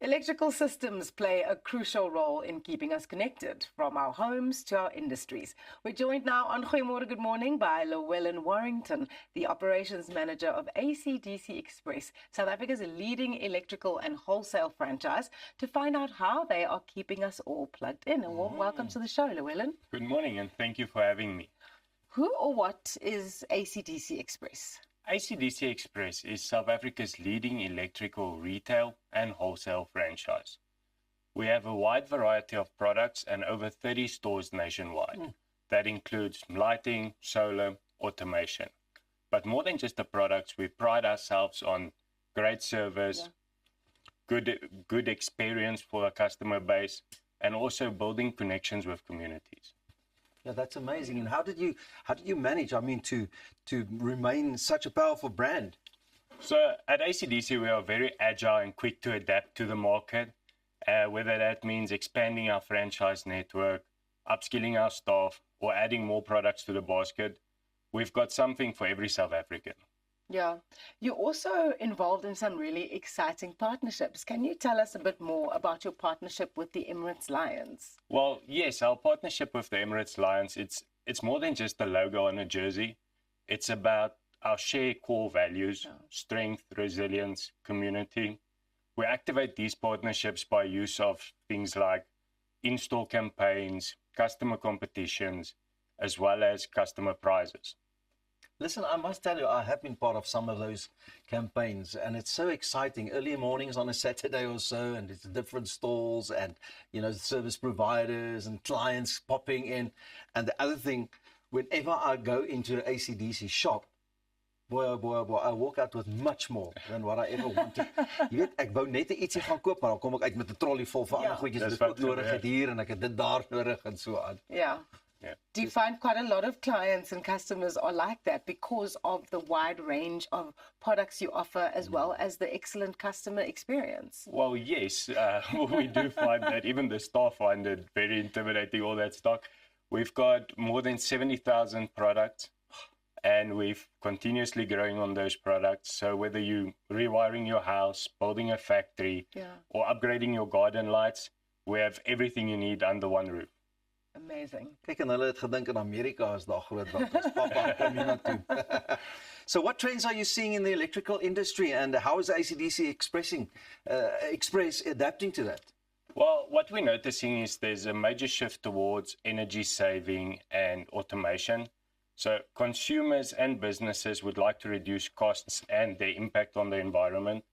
Electrical systems play a crucial role in keeping us connected, from our homes to our industries. We're joined now on Goeiemorgen Good Morning by Llewellyn Warrington, the operations manager of AC/DC Express, South Africa's leading electrical and wholesale franchise, to find out how they are keeping us all plugged in. A warm welcome to the show, Llewellyn. Good morning, and thank you for having me. Who or what is AC/DC Express? AC/DC Express is South Africa's leading electrical retail and wholesale franchise. We have a wide variety of products and over 30 stores nationwide. That includes lighting, solar, automation. But more than just the products, we pride ourselves on great service, good experience for our customer base, and also building connections with communities. Yeah, that's amazing. And how did you manage, to remain such a powerful brand? So at AC/DC, we are very agile and quick to adapt to the market, whether that means expanding our franchise network, upskilling our staff, or adding more products to the basket. We've got something for every South African. Yeah. You're also involved in some really exciting partnerships. Can you tell us a bit more about your partnership with the Emirates Lions? Well, yes, our partnership with the Emirates Lions, it's more than just a logo on a jersey. It's about our shared core values, strength, resilience, community. We activate these partnerships by use of things like in-store campaigns, customer competitions, as well as customer prizes. Listen, I must tell you, I have been part of some of those campaigns, and it's so exciting. Early mornings on a Saturday or so, and it's different stalls and, service providers and clients popping in. And the other thing, whenever I go into an AC/DC shop, boy, I walk out with much more than what I ever wanted. Jy weet, ek wou net ietsie gaan koop, maar dan kom ek uit met 'n trolley vol van ander goedjies wat ek ook nodig het hier en ek het dit daar nodig en so aan. Yeah. Do you find quite a lot of clients and customers are like that because of the wide range of products you offer, as well as the excellent customer experience? Well, yes, we do find that. Even the staff find it very intimidating, all that stock. We've got more than 70,000 products, and we've continuously growing on those products. So whether you rewiring your house, building a factory, or upgrading your garden lights, we have everything you need under one roof. Amazing. Kyk, en hulle het gedink in Amerika is daar groot winkels. Papa, kom hier na toe. So what trends are you seeing in the electrical industry, and how is AC/DC Express adapting to that? Well, what we're noticing is there's a major shift towards energy saving and automation. So consumers and businesses would like to reduce costs and their impact on the environment.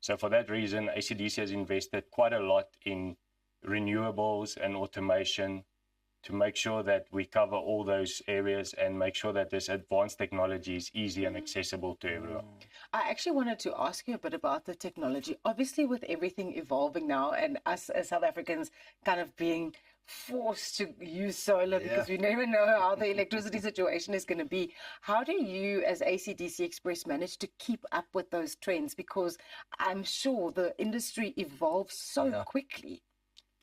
So for that reason, AC/DC has invested quite a lot in renewables and automation to make sure that we cover all those areas and make sure that this advanced technology is easy and accessible to everyone. I actually wanted to ask you a bit about the technology. Obviously, with everything evolving now, and us as South Africans kind of being forced to use solar because we never know how the electricity situation is going to be. How do you, as AC/DC Express, manage to keep up with those trends? Because I'm sure the industry evolves so quickly.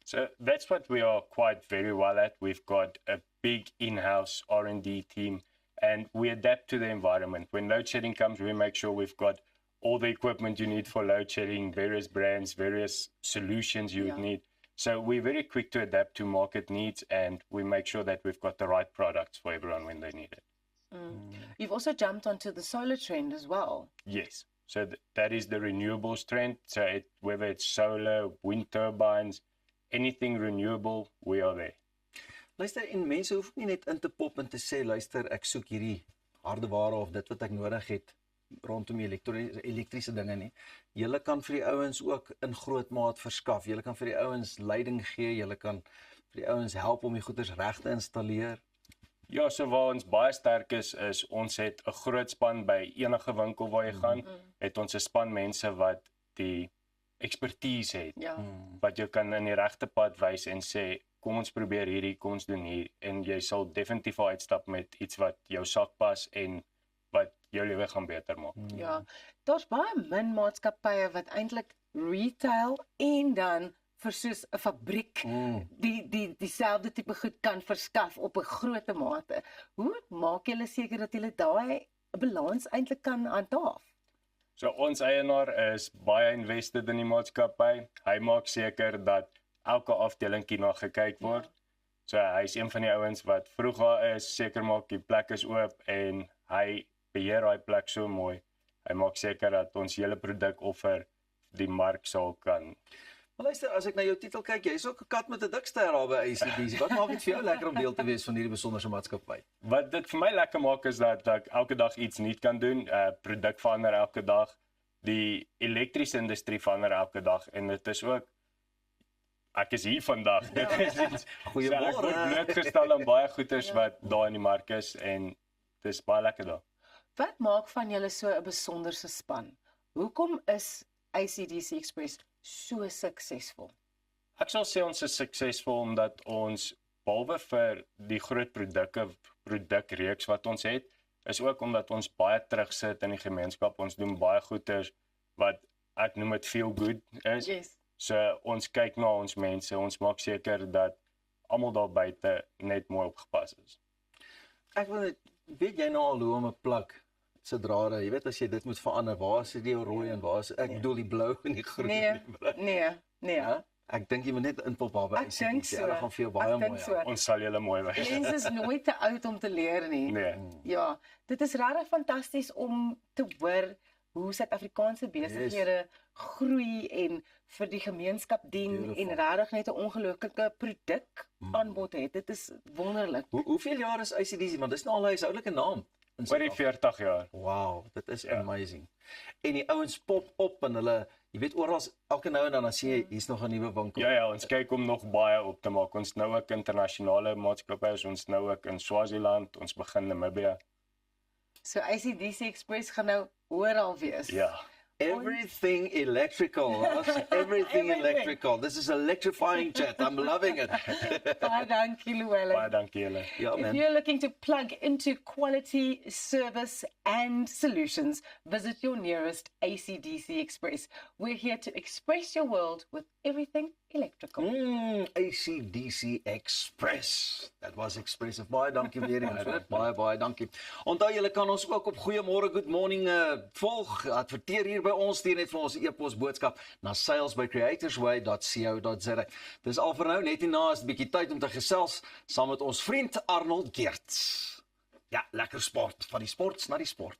So that's what we are quite very well at. We've got a big in-house R&D team, and we adapt to the environment. When load shedding comes, we make sure we've got all the equipment you need for load shedding, various brands, various solutions you would need. So we're very quick to adapt to market needs, and we make sure that we've got the right products for everyone when they need it. You've also jumped onto the solar trend as well. Yes. So that is the renewables trend. So whether it's solar, wind turbines, anything renewable, we are there. Luister, en mense hoef nie net in te pop en te sê, luister, ek soek hierdie hardeware of dit wat ek nodig het rondom elektriese dinge nie. Julle kan vir die ouens ook in groot maat verskaf. Julle kan vir die ouens leiding gee, julle kan vir die ouens help om die goeders reg te installeer. Ja, so waar ons baie sterk is ons het 'n groot span by enige winkel waar jy gaan, het ons 'n span mense wat die expertise het, wat jy kan in die regte pad wys en sê, kom ons probeer hierdie, kom ons doen hier, en jy sal definitief uitstap met iets wat jou sak pas en wat jou lewe gaan beter maak. Ja, daar's baie min maatskappye wat eintlik retail en dan vir soos 'n fabriek dieselfde tipe goed kan verskaf op 'n groot mate. Hoe maak julle seker dat julle daai balans eintlik kan handhaaf? So ons eienaar is baie invested in die maatskappy. Hy maak seker dat elke afdelingkie na gekyk word. So hy is een van die ouens wat vroeg daar is, seker maak die plek is oop en hy beheer daai plek so mooi. Hy maak seker dat ons hele produkoffer die mark sal kan. Maar luister, as ek na jou titel kyk, jy is ook 'n kat met 'n dik ster daar by ACDC. Wat maak dit vir jou lekker om deel te wees van hierdie besonderse maatskappy? Wat dit vir my lekker maak is dat ek elke dag iets nuut kan doen. Produk verander elke dag. Die elektriese industrie verander elke dag en dit is ook ek is hier vandag. Dit is iets Goeiemôre. So ek word blootgestel aan baie goeders wat daar in die mark is en dit is baie lekker daar. Wat maak van julle so 'n besonderse span? Hoekom is ACDC Express so suksesvol? Ek sal sê ons is suksesvol omdat ons behalwe vir die groot produkreeks wat ons het, is ook omdat ons baie terugsit in die gemeenskap. Ons doen baie goeders wat ek noem dit feel good is. Yes. So ons kyk na ons mense, ons maak seker dat almal daar buite net mooi opgepas is. Ek wil net, weet jy nou al hoe om 'n plug se drade, jy weet as jy dit moet verander, waar is die rooi en waar is ek bedoel die blou en die groen? Nee. Ja? Ek dink jy moet net inpop daar by Ek dink ACDC. so. Hulle gaan vir jou baie Ek dink mooi so. help. Ons sal julle mooi wys. Mense is nooit te oud om te leer nie. Nee. Ja, dit is regtig fantasties om te hoor hoe Suid-Afrikaanse besighede groei en vir die gemeenskap dien Beautiful. en regtig net 'n ongelooflike produk aanbod het. Dit is wonderlik. Hoeveel jaar is ACDC? Want dis nou al 'n huishoudelike naam. in Oor die Suid-Afrika. 40 jaar. Wow, dit is Ja. amazing. En die ouens pop op en hulle, jy weet oral elke nou en dan sien jy hier's nog 'n nuwe winkel. Ja, ons kyk om nog baie op te maak. Ons nou ook internasionale maatskappye, ons nou ook in Swaziland, ons begin Namibia. So ACDC Express gaan nou oral wees. Ja. Everything electrical, Ross. Everything electrical. This is electrifying chat. I'm loving it. Baie dankie, Llewellyn. Baie dankie julle. Ja If man. you're looking to plug into quality service and solutions, visit your nearest ACDC Express. We're here to express your world with everything electrical. ACDC Express. That was expressive. Baie dankie weer eens. Baie dankie. Onthou julle kan ons ook op Goeiemôre Good Morning volg. Adverteer hier by ons, stuur net vir ons 'n e-pos boodskap na sales@creatorsway.co.za. Dis al vir nou, net hierna is 'n bietjie tyd om te gesels saam met ons vriend Arnold Geerts. Ja, lekker sport, van die sports na die sport.